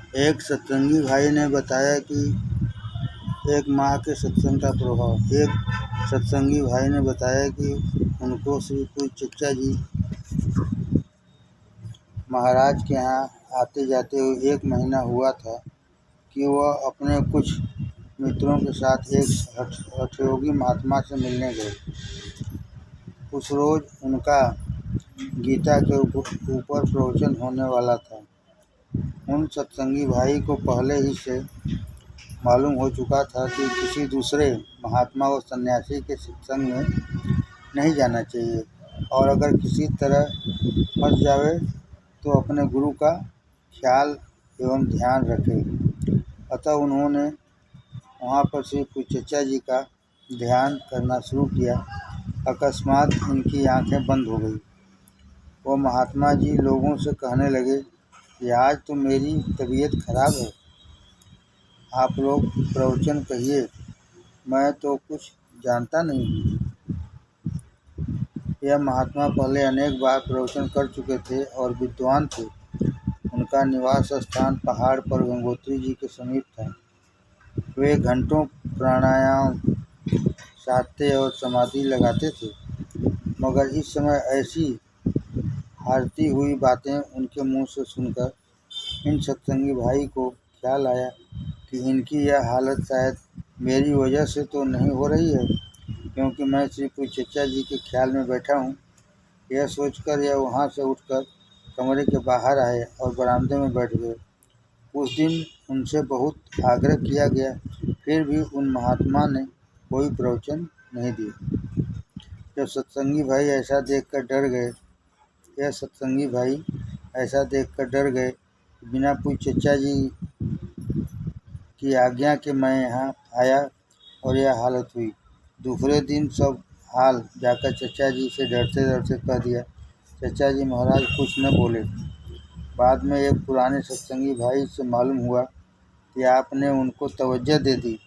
एक सत्संगी भाई ने बताया कि एक माह के सत्संग का प्रभाव। एक सत्संगी भाई ने बताया कि उनको श्री पूज्य चचा जी महाराज के यहाँ आते जाते हुए 1 महीना हुआ था कि वह अपने कुछ मित्रों के साथ एक हठयोगी महात्मा से मिलने गए। उस रोज उनका गीता के ऊपर प्रवचन होने वाला था। उन सत्संगी भाई को पहले ही से मालूम हो चुका था कि किसी दूसरे महात्मा व सन्यासी के सत्संग में नहीं जाना चाहिए, और अगर किसी तरह फंस जावे तो अपने गुरु का ख्याल एवं ध्यान रखे। अतः उन्होंने वहाँ पर श्री पूज्य चचा जी का ध्यान करना शुरू किया। अकस्मात इनकी आंखें बंद हो गई। वो महात्मा जी लोगों से कहने लगे कि आज तो मेरी तबीयत खराब है, आप लोग प्रवचन कहिए, मैं तो कुछ जानता नहीं हूँ। यह महात्मा पहले अनेक बार प्रवचन कर चुके थे और विद्वान थे। उनका निवास स्थान पहाड़ पर गंगोत्री जी के समीप था। वे घंटों प्राणायाम साधते और समाधि लगाते थे, मगर इस समय ऐसी हारती हुई बातें उनके मुंह से सुनकर इन सत्संगी भाई को ख्याल आया कि इनकी यह हालत शायद मेरी वजह से तो नहीं हो रही है, क्योंकि मैं श्री पूज्य चचा जी के ख्याल में बैठा हूँ। यह सोचकर यह वहाँ से उठकर कमरे के बाहर आए और बरामदे में बैठ गए। उस दिन उनसे बहुत आग्रह किया गया, फिर भी उन महात्मा ने कोई प्रवचन नहीं दिया। जब सत्संगी भाई ऐसा देखकर डर गए यह सत्संगी भाई ऐसा देखकर डर गए कि बिना पूज्य चचा जी की आज्ञा के मैं यहाँ आया और यह हालत हुई। दूसरे दिन सब हाल जाकर चचा जी से डरते डरते कह दिया। चचा जी महाराज कुछ न बोले। बाद में एक पुराने सत्संगी भाई से मालूम हुआ कि आपने उनको तवज्जो दे दी।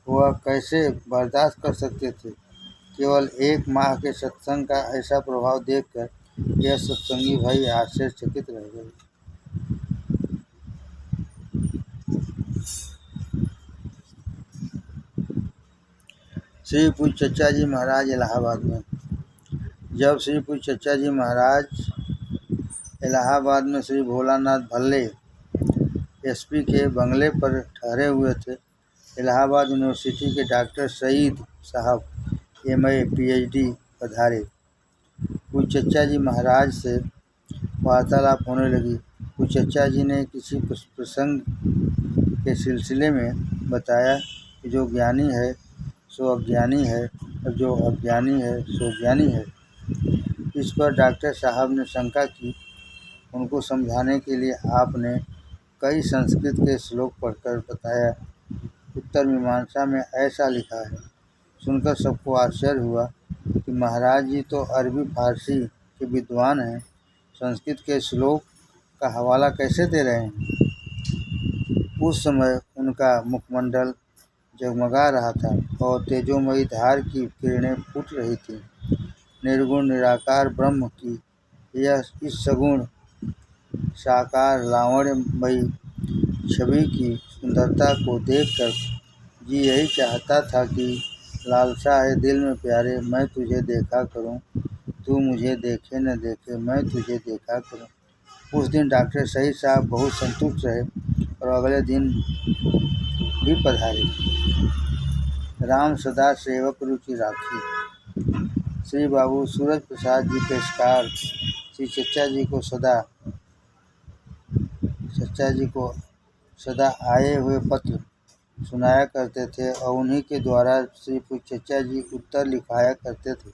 वह कैसे बर्दाश्त कर सकते थे। केवल 1 माह के सत्संग का ऐसा प्रभाव देखकर यह सत्संगी भाई आश्चर्यचकित रह गए। श्री पूज्य चचा जी महाराज इलाहाबाद में। जब श्री पूज्य चचा जी महाराज इलाहाबाद में श्री भोलानाथ भल्ले एसपी के बंगले पर ठहरे हुए थे, इलाहाबाद यूनिवर्सिटी के डॉक्टर सईद साहब MA PhD पधारे। पूज्य चचा जी महाराज से वार्तालाप होने लगी। पूज्य चचा जी ने किसी प्रसंग के सिलसिले में बताया कि जो ज्ञानी है सो अज्ञानी है और जो अज्ञानी है सो ज्ञानी है। इस पर डॉक्टर साहब ने शंका की। उनको समझाने के लिए आपने कई संस्कृत के श्लोक पढ़कर बताया, उत्तर मीमांसा में ऐसा लिखा है। सुनकर सबको आश्चर्य हुआ कि महाराज जी तो अरबी फारसी के विद्वान हैं, संस्कृत के श्लोक का हवाला कैसे दे रहे हैं। उस समय उनका मुखमंडल जगमगा रहा था और तेजोमयी धार की किरणें फूट रही थीं। निर्गुण निराकार ब्रह्म की यह इस सगुण साकार लावण्यमयी छवि की सुंदरता को देखकर जी यही चाहता था कि लालसा है दिल में प्यारे, मैं तुझे देखा करूं, तू मुझे देखे न देखे, मैं तुझे देखा करूं। उस दिन डॉक्टर सईद साहब बहुत संतुष्ट रहे और अगले दिन भी पधारे। राम सदा सेवक रुचि राखी। श्री बाबू सूरज प्रसाद जी पेशकार श्री चचा जी को सदा आए हुए पत्र सुनाया करते थे और उन्हीं के द्वारा श्री पूज्य चचा जी उत्तर लिखाया करते थे।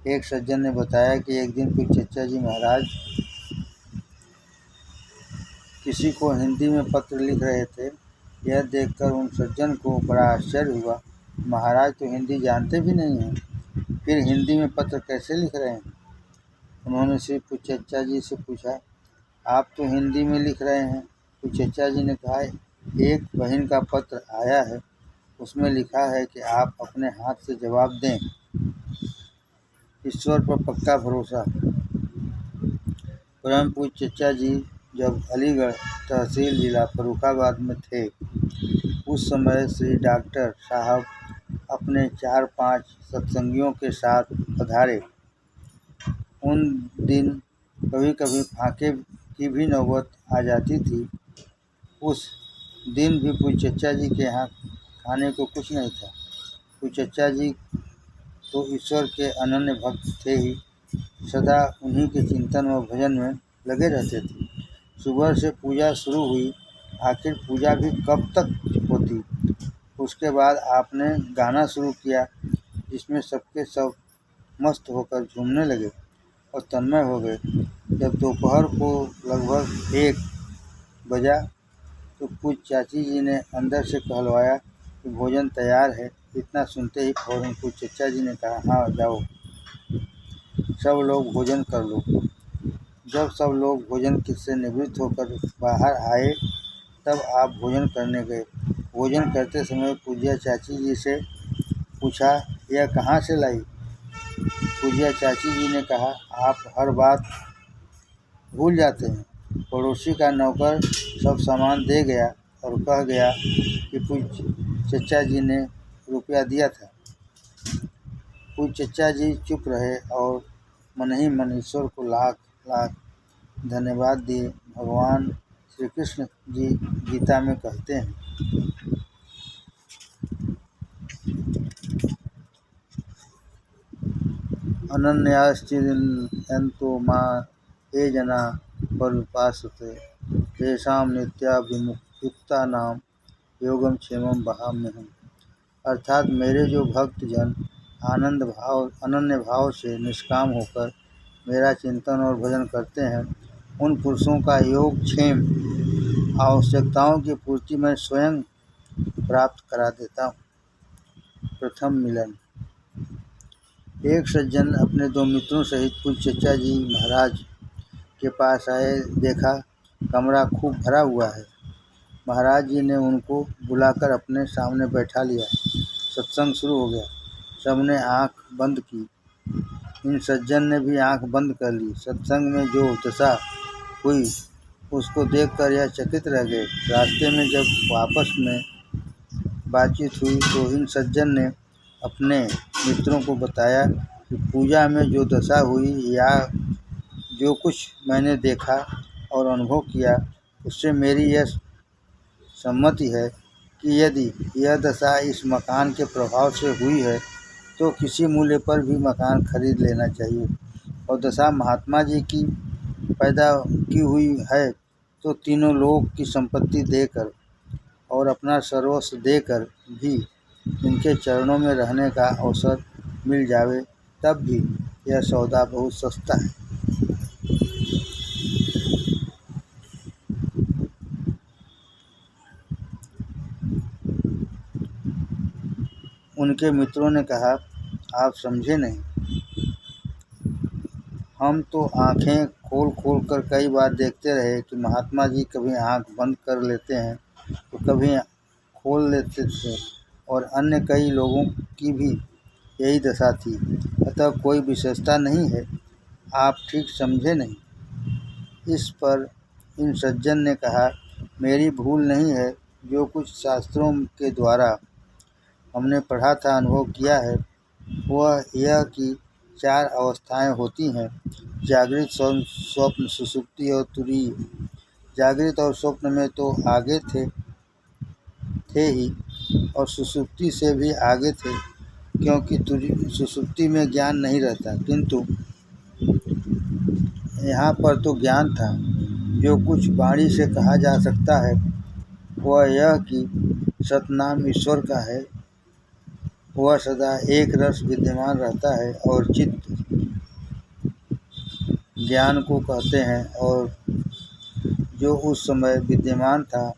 एक सज्जन ने बताया कि एक दिन पूज्य चचा जी महाराज किसी को हिंदी में पत्र लिख रहे थे। यह देखकर उन सज्जन को बड़ा आश्चर्य हुआ। महाराज तो हिंदी जानते भी नहीं हैं, फिर हिंदी में पत्र कैसे लिख रहे हैं। उन्होंने श्री पूज्य चचा जी से पूछा, आप तो हिंदी में लिख रहे हैं। पूज्य चचा जी ने कहा, एक बहन का पत्र आया है, उसमें लिखा है कि आप अपने हाथ से जवाब दें। ईश्वर पर पक्का भरोसा। परम पूज्य चचा जी जब अलीगढ़ तहसील जिला फर्रुखाबाद में थे। उस समय श्री डॉक्टर साहब अपने 4-5 सत्संगियों के साथ पधारे। उन दिन कभी कभी फाके की भी नौबत आ जाती थी। उस दिन भी पूज्य चचा जी के यहाँ खाने को कुछ नहीं था। पूज्य चचा जी तो ईश्वर के अनन्य भक्त थे ही, सदा उन्हीं के चिंतन और भजन में लगे रहते थे। सुबह से पूजा शुरू हुई, आखिर पूजा भी कब तक होती। उसके बाद आपने गाना शुरू किया, जिसमें सबके सब मस्त होकर झूमने लगे और तन्मय हो गए। जब दोपहर को लगभग 1 बजा तो पूज्य चाची जी ने अंदर से कहलवाया कि भोजन तैयार है। इतना सुनते ही फौरन पूज्य चचा जी ने कहा, हाँ जाओ, सब लोग भोजन कर लो। जब सब लोग भोजन से निवृत्त होकर बाहर आए, तब आप भोजन करने गए। भोजन करते समय पूज्य चाची जी से पूछा, यह कहाँ से लाई। पूज्य चाची जी ने कहा, आप हर बात भूल जाते हैं। पड़ोसी का नौकर सब सामान दे गया और कह गया कि पूज्य चचा जी ने रुपया दिया था। पूज्य चचा जी चुप रहे और मन ही मन ईश्वर को लाख लाख धन्यवाद दिए। भगवान श्री कृष्ण जी गीता में कहते हैं, अनन्याश्चिन्तयन्तो मां ये जना पर्युपासते तेषां नित्याभियुक्तानां योगं क्षेमं वहाम्यहम्। अर्थात मेरे जो भक्त जन अनन्य भाव से निष्काम होकर मेरा चिंतन और भजन करते हैं, उन पुरुषों का योग क्षेम आवश्यकताओं की पूर्ति में स्वयं प्राप्त करा देता हूँ। प्रथम मिलन। एक सज्जन अपने 2 मित्रों सहित पूज्य चचा जी महाराज के पास आए। देखा कमरा खूब भरा हुआ है। महाराज जी ने उनको बुलाकर अपने सामने बैठा लिया। सत्संग शुरू हो गया। सबने आंख बंद की। इन सज्जन ने भी आंख बंद कर ली। सत्संग में जो दशा हुई उसको देखकर यह चकित रह गए। रास्ते में जब आपस में बातचीत हुई तो इन सज्जन ने अपने मित्रों को बताया कि पूजा में जो दशा हुई या जो कुछ मैंने देखा और अनुभव किया, उससे मेरी यह सम्मति है कि यदि यह दशा इस मकान के प्रभाव से हुई है तो किसी मूल्य पर भी मकान खरीद लेना चाहिए। और दशा महात्मा जी की पैदा की हुई है तो तीनों लोक की संपत्ति देकर और अपना सर्वस्व देकर भी इनके चरणों में रहने का अवसर मिल जावे, तब भी यह सौदा बहुत सस्ता है। उनके मित्रों ने कहा, आप समझे नहीं। हम तो आंखें खोल खोल कर कई बार देखते रहे कि महात्मा जी कभी आंख बंद कर लेते हैं तो कभी खोल लेते थे, और अन्य कई लोगों की भी यही दशा थी। अतः कोई विशेषता नहीं है, आप ठीक समझे नहीं। इस पर इन सज्जन ने कहा, मेरी भूल नहीं है। जो कुछ शास्त्रों के द्वारा हमने पढ़ा था, अनुभव किया है, वह यह कि 4 अवस्थाएं होती हैं, जागृत, स्वप्न, सुषुप्ति और तुरीय। जागृत और स्वप्न में तो आगे थे ही, और सुषुप्ति से भी आगे थे, क्योंकि सुषुप्ति में ज्ञान नहीं रहता, किंतु यहाँ पर तो ज्ञान था। जो कुछ वाणी से कहा जा सकता है वह यह कि सतनाम ईश्वर का है, वह सदा एक रस विद्यमान रहता है और चित्त ज्ञान को कहते हैं, और जो उस समय विद्यमान था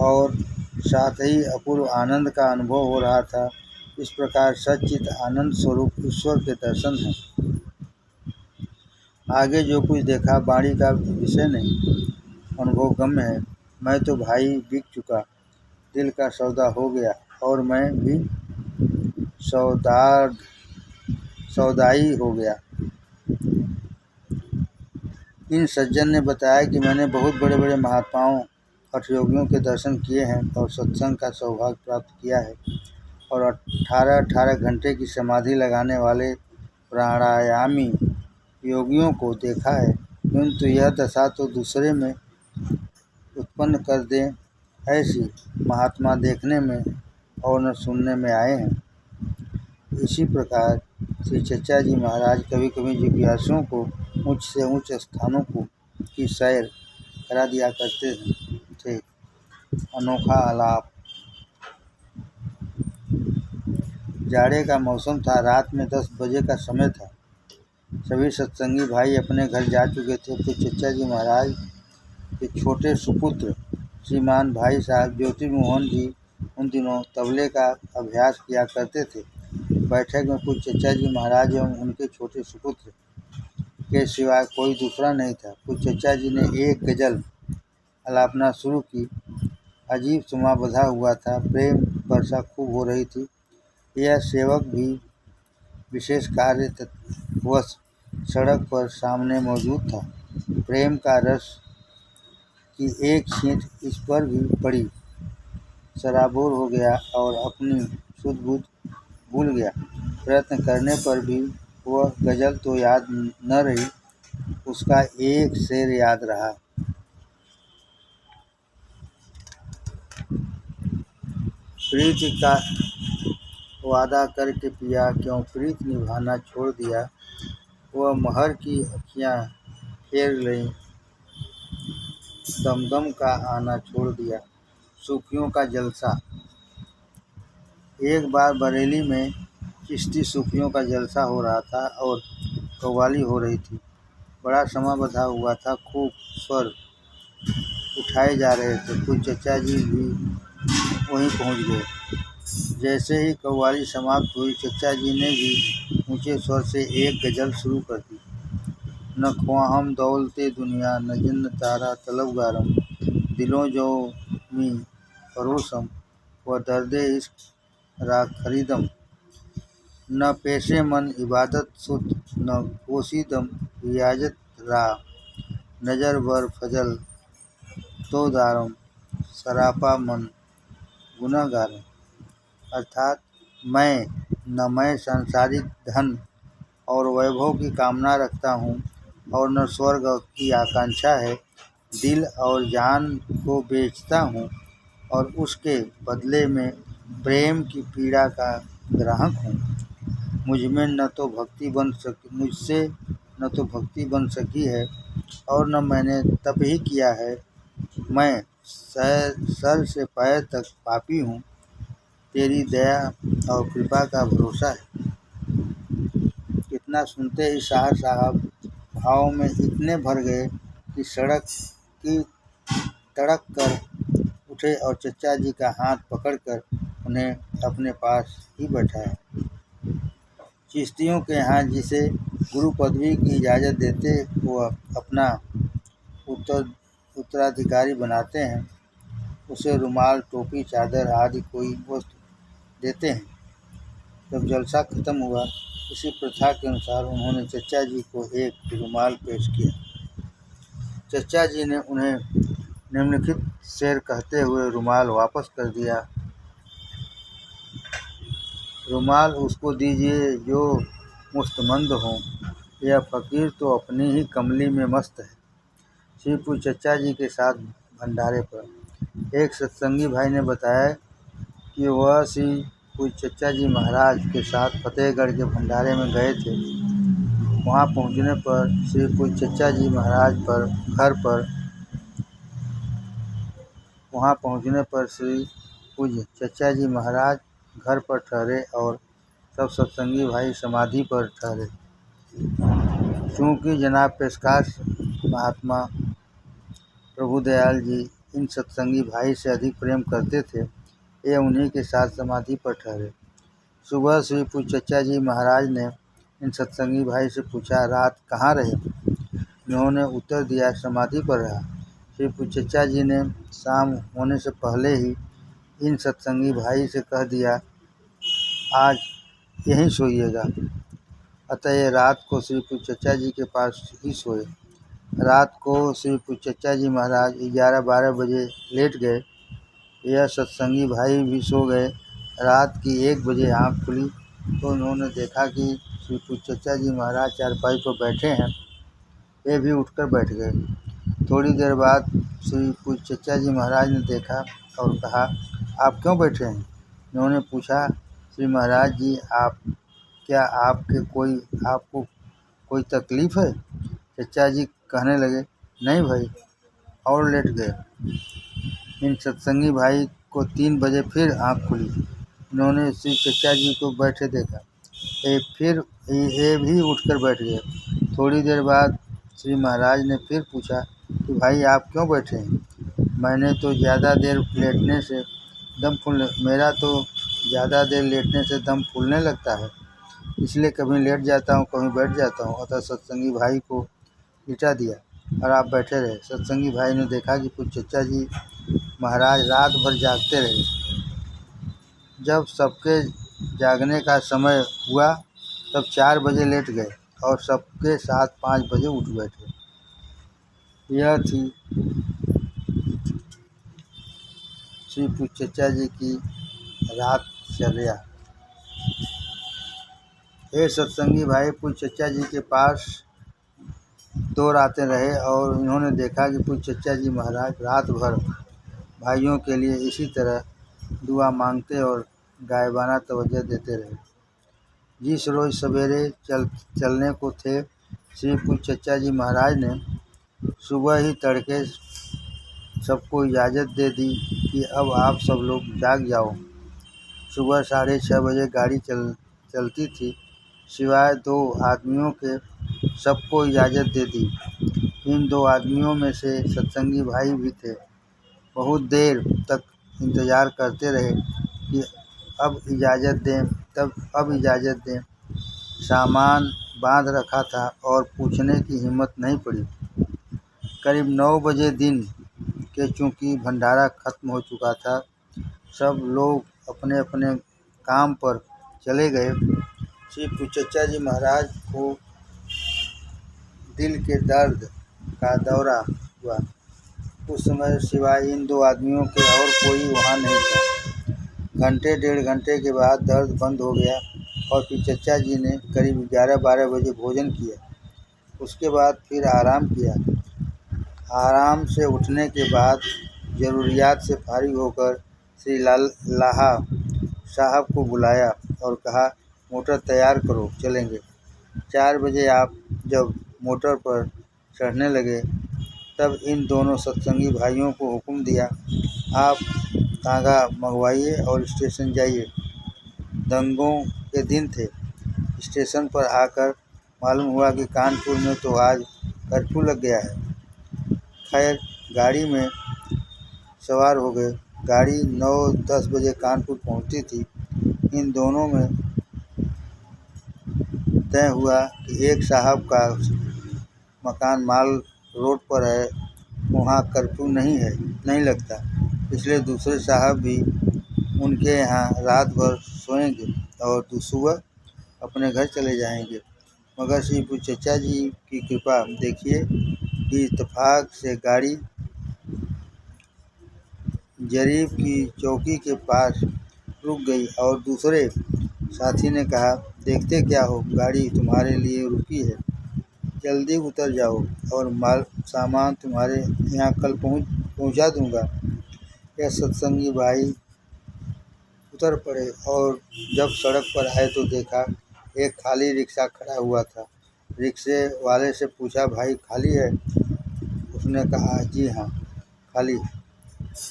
और साथ ही अपूर्व आनंद का अनुभव हो रहा था। इस प्रकार सच्चित आनंद स्वरूप ईश्वर के दर्शन हैं। आगे जो कुछ देखा वाणी का विषय नहीं, अनुभव गम्य है। मैं तो भाई बिक चुका, दिल का सौदा हो गया और मैं भी सौदाई हो गया। इन सज्जन ने बताया कि मैंने बहुत बड़े बड़े महात्माओं हठयोगियों के दर्शन किए हैं और सत्संग का सौभाग्य प्राप्त किया है और 18-18 घंटे की समाधि लगाने वाले प्राणायामी योगियों को देखा है, किंतु यह दशा तो दूसरे में उत्पन्न कर दे, ऐसी महात्मा देखने में और न सुनने में आए हैं। इसी प्रकार श्री चचा जी महाराज कभी कभी जिज्ञासुओं को उच्च से उच्च स्थानों की सैर करा दिया करते थे। अनोखा आलाप। जाड़े का मौसम था। रात में 10 बजे का समय था। सभी सत्संगी भाई अपने घर जा चुके थे, तो चचा जी महाराज के छोटे सुपुत्र श्रीमान भाई साहब ज्योतिर्मोहन जी उन दिनों तबले का अभ्यास किया करते थे। बैठक में कुछ चचा जी महाराज एवं उनके छोटे सुपुत्र के सिवाय कोई दूसरा नहीं था। कुछ चचा जी ने एक गजल आलापना शुरू की। अजीब समा बंधा हुआ था। प्रेम वर्षा खूब हो रही थी। यह सेवक भी विशेष कार्य वश सड़क पर सामने मौजूद था। प्रेम का रस की एक छींट इस पर भी पड़ी। सराबोर हो गया और अपनी सुध बुध भूल गया। प्रयत्न करने पर भी वह गजल तो याद न रही, उसका एक शेर याद रहा। प्रीति का वादा करके पिया, क्यों प्रीत निभाना छोड़ दिया। वह महर की अखियाँ फेर लईं, दमदम का आना छोड़ दिया। सूफियों का जलसा। एक बार बरेली में चिश्ती सूफियों का जलसा हो रहा था और कव्वाली हो रही थी। बड़ा समा बंधा हुआ था। खूब स्वर उठाए जा रहे थे। कुछ चचा जी भी वहीं पहुंच गए। जैसे ही कव्वाली समाप्त हुई, चचा जी ने भी ऊंचे स्वर से एक गजल शुरू कर दी। न ख्वाहम दौलते दुनिया, न जिन्न तारा तलबगारम, दिलों जो मी परोसम, व दर्दे इश्क रा खरीदम, न पेशे मन इबादत सुत, न पोशीदम रियाजत रा, नजर बर फजल तो दारम, सरापा मन गुनहगारम। अर्थात मैं सांसारिक धन और वैभव की कामना रखता हूँ और न स्वर्ग की आकांक्षा है। दिल और जान को बेचता हूँ और उसके बदले में प्रेम की पीड़ा का ग्राहक हूँ। मुझसे न तो भक्ति बन सकी है और न मैंने तप ही किया है। मैं सर से पैर तक पापी हूँ। तेरी दया और कृपा का भरोसा है। इतना सुनते ही शाह साहब भाव में इतने भर गए कि सड़क की तड़क कर उठे और चचा जी का हाथ पकड़कर उन्हें अपने पास ही बैठाया। चिश्तियों के यहाँ जिसे गुरु पदवी की इजाज़त देते वह अपना उत्तराधिकारी बनाते हैं, उसे रुमाल, टोपी, चादर आदि कोई वस्तु देते हैं। जब जलसा खत्म हुआ, इसी प्रथा के अनुसार उन्होंने चचा जी को एक रुमाल पेश किया। चचा जी ने उन्हें निम्नलिखित शेर कहते हुए रुमाल वापस कर दिया। रुमाल उसको दीजिए जो मुस्तमंद हो, यह फ़कीर तो अपनी ही कमली में मस्त है। श्रीपुर चचा जी के साथ भंडारे पर एक सत्संगी भाई ने बताया कि वह श्री पूज्य चचा जी महाराज के साथ फतेहगढ़ के भंडारे में गए थे। वहां पहुंचने पर श्री पूज्य चचा जी महाराज घर पर ठहरे और सब सत्संगी भाई समाधि पर ठहरे। चूँकि जनाब पेशकार महात्मा प्रभुदयाल जी इन सत्संगी भाई से अधिक प्रेम करते थे, ये उन्हीं के साथ समाधि पर ठहरे। सुबह श्री पूज्य चचा जी महाराज ने इन सत्संगी भाई से पूछा, रात कहाँ रहे? इन्होंने उत्तर दिया, समाधि पर रहा। श्री पूज्य चचा जी ने शाम होने से पहले ही इन सत्संगी भाई से कह दिया, आज यहीं सोइएगा। अतः ये रात को श्री पूज्य चचा जी के पास ही सोए। रात को श्री पूज्य चचा जी महाराज 11-12 बजे लेट गए। यह सत्संगी भाई भी सो गए। रात की 1 बजे आँख खुली तो उन्होंने देखा कि श्री पूज्य चचा जी महाराज चारपाई पर बैठे हैं। वे भी उठकर बैठ गए। थोड़ी देर बाद श्री पूज्य चचा जी महाराज ने देखा और कहा, आप क्यों बैठे हैं? उन्होंने पूछा, श्री महाराज जी क्या आपको कोई तकलीफ़ है? चचा जी कहने लगे, नहीं भाई, और लेट गए। इन सत्संगी भाई को 3 बजे फिर आँख खुली। उन्होंने श्री चचा जी को बैठे देखा। ये भी उठकर बैठ गए। थोड़ी देर बाद श्री महाराज ने फिर पूछा कि भाई आप क्यों बैठे हैं? मेरा तो ज़्यादा देर लेटने से दम फूलने लगता है, इसलिए कभी लेट जाता हूँ, कभी बैठ जाता हूँ। अतः सत्संगी भाई को लिटा दिया और आप बैठे रहे। सत्संगी भाई ने देखा कि पूज्य चचा जी महाराज रात भर जागते रहे। जब सबके जागने का समय हुआ तब 4 बजे लेट गए और सबके साथ 5 बजे उठ बैठे। यह थी श्री पूज्य चचा जी की रातचर्या। ये सत्संगी भाई पूज्य चचा जी के पास 2 रातें रहे और इन्होंने देखा कि पूज्य चचा जी महाराज रात भर भाइयों के लिए इसी तरह दुआ मांगते और गायबाना तवज्जो देते रहे। जिस रोज़ सवेरे चलने को थे, श्री पूज्य चचा जी महाराज ने सुबह ही तड़के सबको इजाज़त दे दी कि अब आप सब लोग जाग जाओ। सुबह 6:30 बजे गाड़ी चलती थी। सिवाय 2 आदमियों के सबको इजाज़त दे दी। इन 2 आदमियों में से सत्संगी भाई भी थे। बहुत देर तक इंतज़ार करते रहे कि अब इजाज़त दें। सामान बांध रखा था और पूछने की हिम्मत नहीं पड़ी। करीब 9 बजे दिन के चूँकि भंडारा खत्म हो चुका था, सब लोग अपने अपने काम पर चले गए। श्री पूज्य चचा जी महाराज को दिल के दर्द का दौरा हुआ। उस समय सिवाय इन 2 आदमियों के और कोई वहाँ नहीं था। घंटे 1.5 घंटे के बाद दर्द बंद हो गया और फिर चचा जी ने करीब 11-12 बजे भोजन किया। उसके बाद फिर आराम किया। आराम से उठने के बाद ज़रूरियात से फारिग होकर श्री लाहा साहब को बुलाया और कहा, मोटर तैयार करो, चलेंगे। 4 बजे आप जब मोटर पर चढ़ने लगे तब इन दोनों सत्संगी भाइयों को हुक्म दिया, आप तांगा मंगवाइए और स्टेशन जाइए। दंगों के दिन थे। स्टेशन पर आकर मालूम हुआ कि कानपुर में तो आज कर्फ्यू लग गया है। खैर गाड़ी में सवार हो गए। गाड़ी 9-10 बजे कानपुर पहुंचती थी। इन दोनों में तय हुआ कि एक साहब का मकान माल रोड पर है, वहाँ कर्फ्यू नहीं लगता, इसलिए दूसरे साहब भी उनके यहाँ रात भर सोएंगे और सुबह अपने घर चले जाएंगे। मगर श्री पूज्य चचा जी की कृपा देखिए कि इत्तेफाक से गाड़ी जरीब की चौकी के पास रुक गई और दूसरे साथी ने कहा, देखते क्या हो, गाड़ी तुम्हारे लिए रुकी है, जल्दी उतर जाओ और सामान तुम्हारे यहाँ कल पहुँचा दूँगा। यह सत्संगी भाई उतर पड़े और जब सड़क पर आए तो देखा एक खाली रिक्शा खड़ा हुआ था। रिक्शे वाले से पूछा, भाई खाली है? उसने कहा, जी हाँ खाली।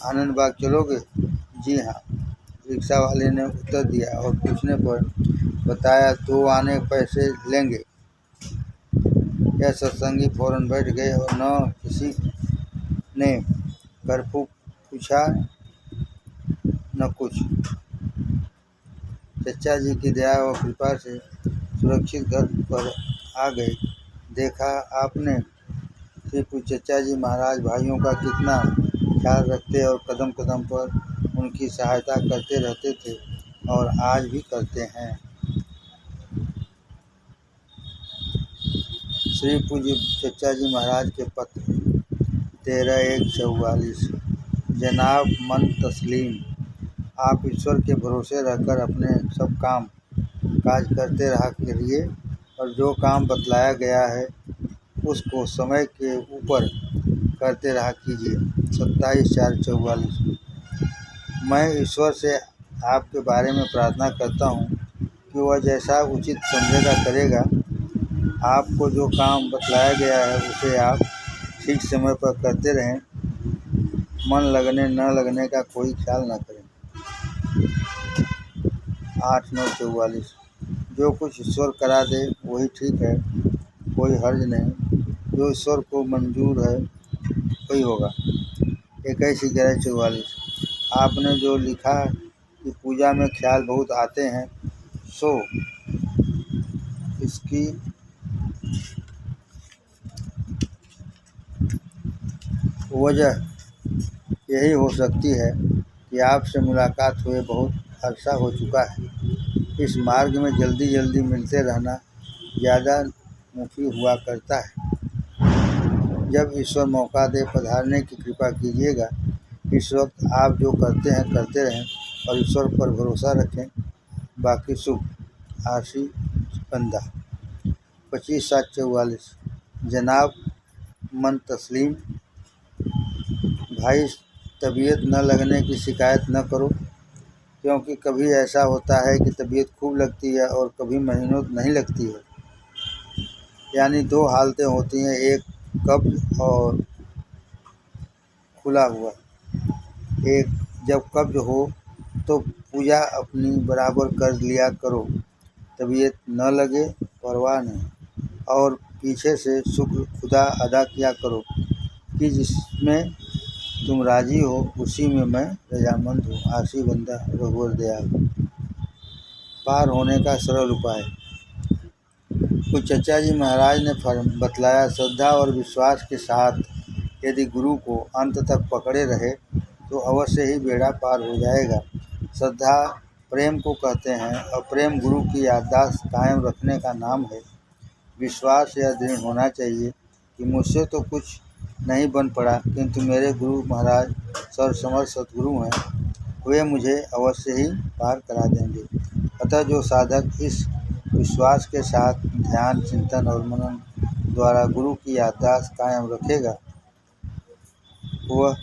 आनंद बाग चलोगे? जी हाँ। रिक्शा वाले ने उत्तर दिया और पूछने पर बताया, 2 आने पैसे लेंगे। यह सत्संगी फौरन बैठ गए और न किसी ने कर्फ्यू पूछा न कुछ। चचा जी की दया व कृपा से सुरक्षित घर पर आ गए। देखा आपने श्री पूज्य चचा जी महाराज भाइयों का कितना ख्याल रखते और कदम कदम पर उनकी सहायता करते रहते थे और आज भी करते हैं। श्री पूज्य चचा जी महाराज के पत्र 13/1/44। जनाब मन तस्लीम, आप ईश्वर के भरोसे रहकर अपने सब काम काज करते रहा करिए और जो काम बतलाया गया है उसको समय के ऊपर करते रहा कीजिए। 27/4/44। मैं ईश्वर से आपके बारे में प्रार्थना करता हूँ कि वह जैसा उचित समझेगा करेगा। आपको जो काम बतलाया गया है उसे आप ठीक समय पर करते रहें, मन लगने न लगने का कोई ख्याल न करें। 8/9/44। जो कुछ ईश्वर करा दे वही ठीक है, कोई हर्ज नहीं। जो ईश्वर को मंजूर है वही होगा। 21/11/44। आपने जो लिखा कि पूजा में ख्याल बहुत आते हैं, सो इसकी वजह यही हो सकती है कि आपसे मुलाकात हुए बहुत अरसा हो चुका है। इस मार्ग में जल्दी जल्दी मिलते रहना ज़्यादा मुफीद हुआ करता है। जब ईश्वर मौका दे पधारने की कृपा कीजिएगा। इस वक्त आप जो करते हैं करते रहें और ईश्वर पर भरोसा रखें। बाकी शुभ। आशी बंदा। 25/7/44। जनाब मन तस्लीम, भाई तबीयत न लगने की शिकायत न करो, क्योंकि कभी ऐसा होता है कि तबीयत खूब लगती है और कभी महीनों नहीं लगती है। यानी दो हालतें होती हैं, एक कब्ज और खुला हुआ। एक जब कब्ज हो तो पूजा अपनी बराबर कर लिया करो, तबीयत न लगे परवाह नहीं, और पीछे से शुक्र खुदा अदा किया करो कि जिसमें तुम राजी हो उसी में मैं रजामंद हूँ। आशी बंदा रघुवर दयाल। पार होने का सरल उपाय। कुछ चचा जी महाराज ने बतलाया, श्रद्धा और विश्वास के साथ यदि गुरु को अंत तक पकड़े रहे तो अवश्य ही बेड़ा पार हो जाएगा। श्रद्धा प्रेम को कहते हैं और प्रेम गुरु की याददाश्त कायम रखने का नाम है। विश्वास यह दृढ़ होना चाहिए कि मुझसे तो कुछ नहीं बन पड़ा, किंतु मेरे गुरु महाराज सर्वसमर्थ सद्गुरु हैं, वे मुझे अवश्य ही पार करा देंगे। अतः जो साधक इस विश्वास के साथ ध्यान, चिंतन और मनन द्वारा गुरु की याददाश्त कायम रखेगा वह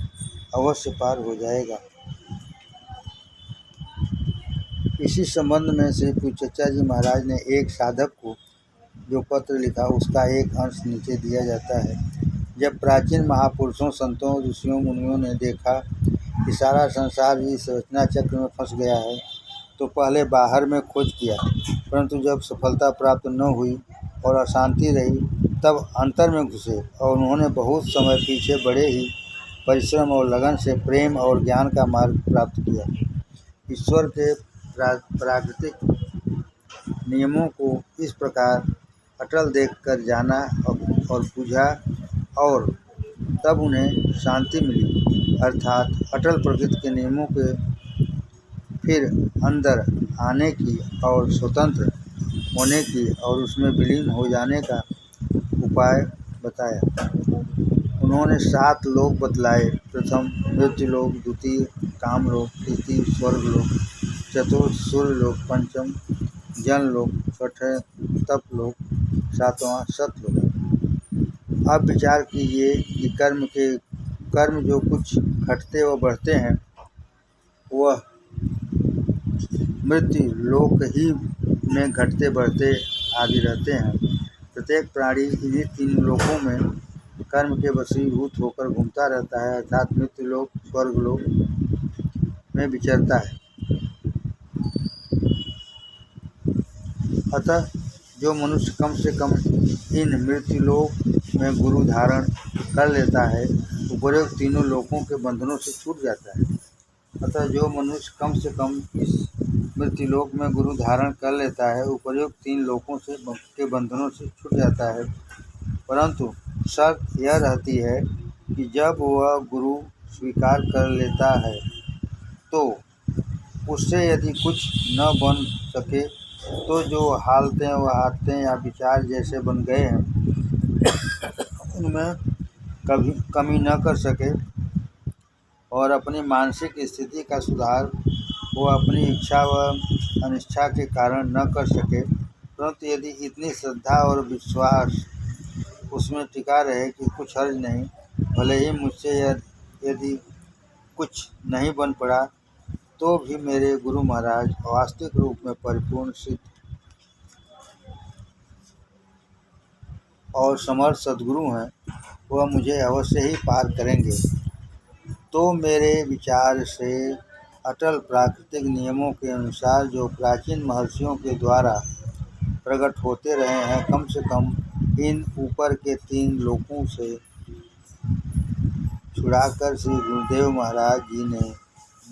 अवश्य पार हो जाएगा। इसी संबंध में श्री पूज्य चचा जी महाराज ने एक साधक को जो पत्र लिखा उसका एक अंश नीचे दिया जाता है। जब प्राचीन महापुरुषों, संतों, ऋषियों, मुनियों ने देखा कि सारा संसार इस रचना चक्र में फंस गया है तो पहले बाहर में खोज किया, परंतु जब सफलता प्राप्त न हुई और अशांति रही तब अंतर में घुसे और उन्होंने बहुत समय पीछे बड़े ही परिश्रम और लगन से प्रेम और ज्ञान का मार्ग प्राप्त किया। ईश्वर के प्राकृतिक नियमों को इस प्रकार अटल देखकर जाना और बुझा और तब उन्हें शांति मिली, अर्थात अटल प्रकृति के नियमों के फिर अंदर आने की और स्वतंत्र होने की और उसमें विलीन हो जाने का उपाय बताया। उन्होंने 7 लोक बतलाए। प्रथम मृत्युलोक, द्वितीय कामलोक, तृतीय स्वर्गलोक, चतुर्थ सूर्यलोक, पंचम जनलोक, छठे तपलोक, 7वां सतलोक। अब विचार कीजिए कि कर्म जो कुछ घटते व बढ़ते हैं वह मृत्यु लोक ही में घटते बढ़ते आदि रहते हैं। प्रत्येक प्राणी इन्हीं 3 लोकों में कर्म के वशीभूत होकर घूमता रहता है, अर्थात मृत्युलोक, स्वर्गलोक में विचरता है। अतः जो मनुष्य कम से कम इन मृत्युलोक में गुरु धारण कर लेता है उपर्युक्त तीनों लोकों के बंधनों से छूट जाता है। अतः जो मनुष्य कम से कम इस मृत्युलोक में गुरु धारण कर लेता है उपर्युक्त 3 लोकों के बंधनों से छूट जाता है, परंतु शर्त यह रहती है कि जब वह गुरु स्वीकार कर लेता है तो उससे यदि कुछ न बन सके तो जो हालतें व आदतें या विचार जैसे बन गए हैं उनमें कभी कमी न कर सके और अपनी मानसिक स्थिति का सुधार वो अपनी इच्छा व अनिच्छा के कारण न कर सके, परंतु यदि इतनी श्रद्धा और विश्वास उसमें टिका रहे कि कुछ हर्ज नहीं, भले ही मुझसे यदि कुछ नहीं बन पड़ा तो भी मेरे गुरु महाराज वास्तविक रूप में परिपूर्ण, सिद्ध और समर्थ सद्गुरु हैं, वह मुझे अवश्य ही पार करेंगे। तो मेरे विचार से अटल प्राकृतिक नियमों के अनुसार जो प्राचीन महर्षियों के द्वारा प्रकट होते रहे हैं, कम से कम इन ऊपर के 3 लोकों से छुड़ाकर श्री गुरुदेव महाराज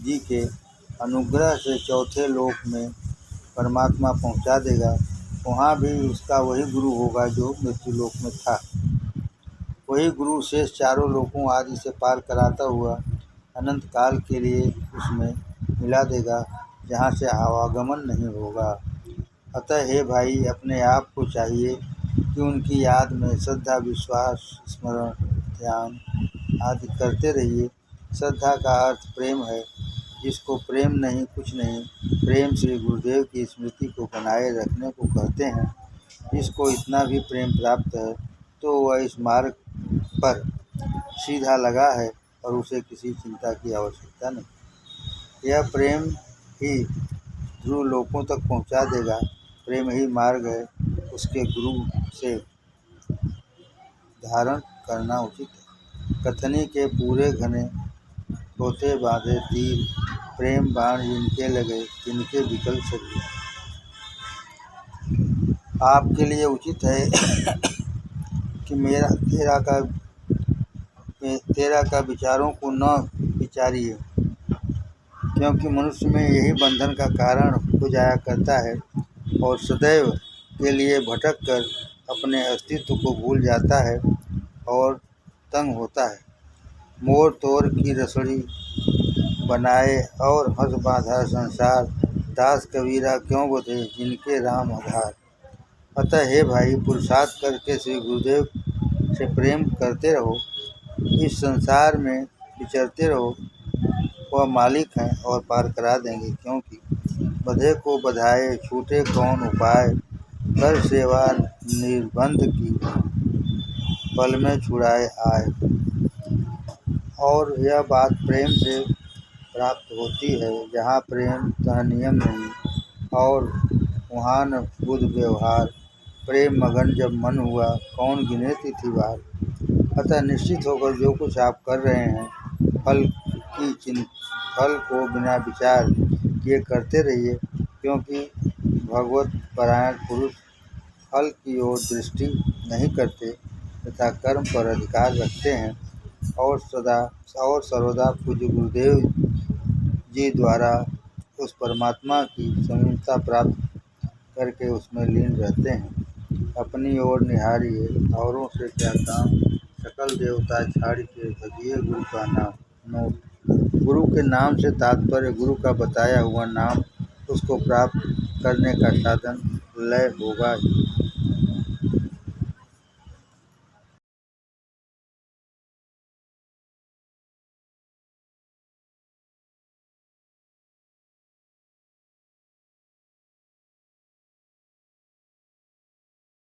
जी के अनुग्रह से चौथे लोक में परमात्मा पहुंचा देगा। वहाँ भी उसका वही गुरु होगा जो मृत्यु लोक में था। वही गुरु शेष चारों लोकों आदि से पार कराता हुआ अनंत काल के लिए उसमें मिला देगा, जहाँ से आवागमन नहीं होगा। अतः हे भाई, अपने आप को चाहिए कि उनकी याद में श्रद्धा, विश्वास, स्मरण, ध्यान आदि करते रहिए। श्रद्धा का अर्थ प्रेम है। जिसको प्रेम नहीं, कुछ नहीं। प्रेम श्री गुरुदेव की स्मृति को बनाए रखने को कहते हैं। जिसको इतना भी प्रेम प्राप्त है तो वह इस मार्ग पर सीधा लगा है और उसे किसी चिंता की आवश्यकता नहीं। यह प्रेम ही ध्रुव लोकों तक पहुंचा देगा। प्रेम ही मार्ग है, उसके गुरु से धारण करना उचित है। कथनी के पूरे घने होते बांधे तीर, प्रेम बाण जिनके लगे तिनके विकल शरीर। आपके लिए उचित है कि तेरा का विचारों को न विचारिए, क्योंकि मनुष्य में यही बंधन का कारण हो जाया करता है और सदैव के लिए भटक कर अपने अस्तित्व को भूल जाता है और तंग होता है। मोर तोर की रसड़ी बनाए और हंस बांधा संसार, दास कबीरा क्यों बधे जिनके राम आधार। अतः हे भाई, पुरुषार्थ करके श्री गुरुदेव से प्रेम करते रहो, इस संसार में विचरते रहो। वह मालिक हैं और पार करा देंगे, क्योंकि बधे को बधाए छूटे कौन उपाय, कर सेवा निर्बंध की पल में छुड़ाए आए। और यह बात प्रेम से प्राप्त होती है। जहाँ प्रेम तहाँ नियम नहीं और वहाँ न बुध व्यवहार। प्रेम मगन जब मन हुआ कौन गिने तिथिवार। अतः निश्चित होकर जो कुछ आप कर रहे हैं, फल को बिना विचार किए करते रहिए, क्योंकि भगवत परायण पुरुष फल की ओर दृष्टि नहीं करते तथा कर्म पर अधिकार रखते हैं और सर्वदा पूज्य गुरुदेव जी द्वारा उस परमात्मा की समीपता प्राप्त करके उसमें लीन रहते हैं। अपनी ओर निहारिए, औरों से क्या काम, सकल देवता छाड़ के भजिए गुरु का नाम। नोट: गुरु के नाम से तात्पर्य गुरु का बताया हुआ नाम, उसको प्राप्त करने का साधन लय होगा ही।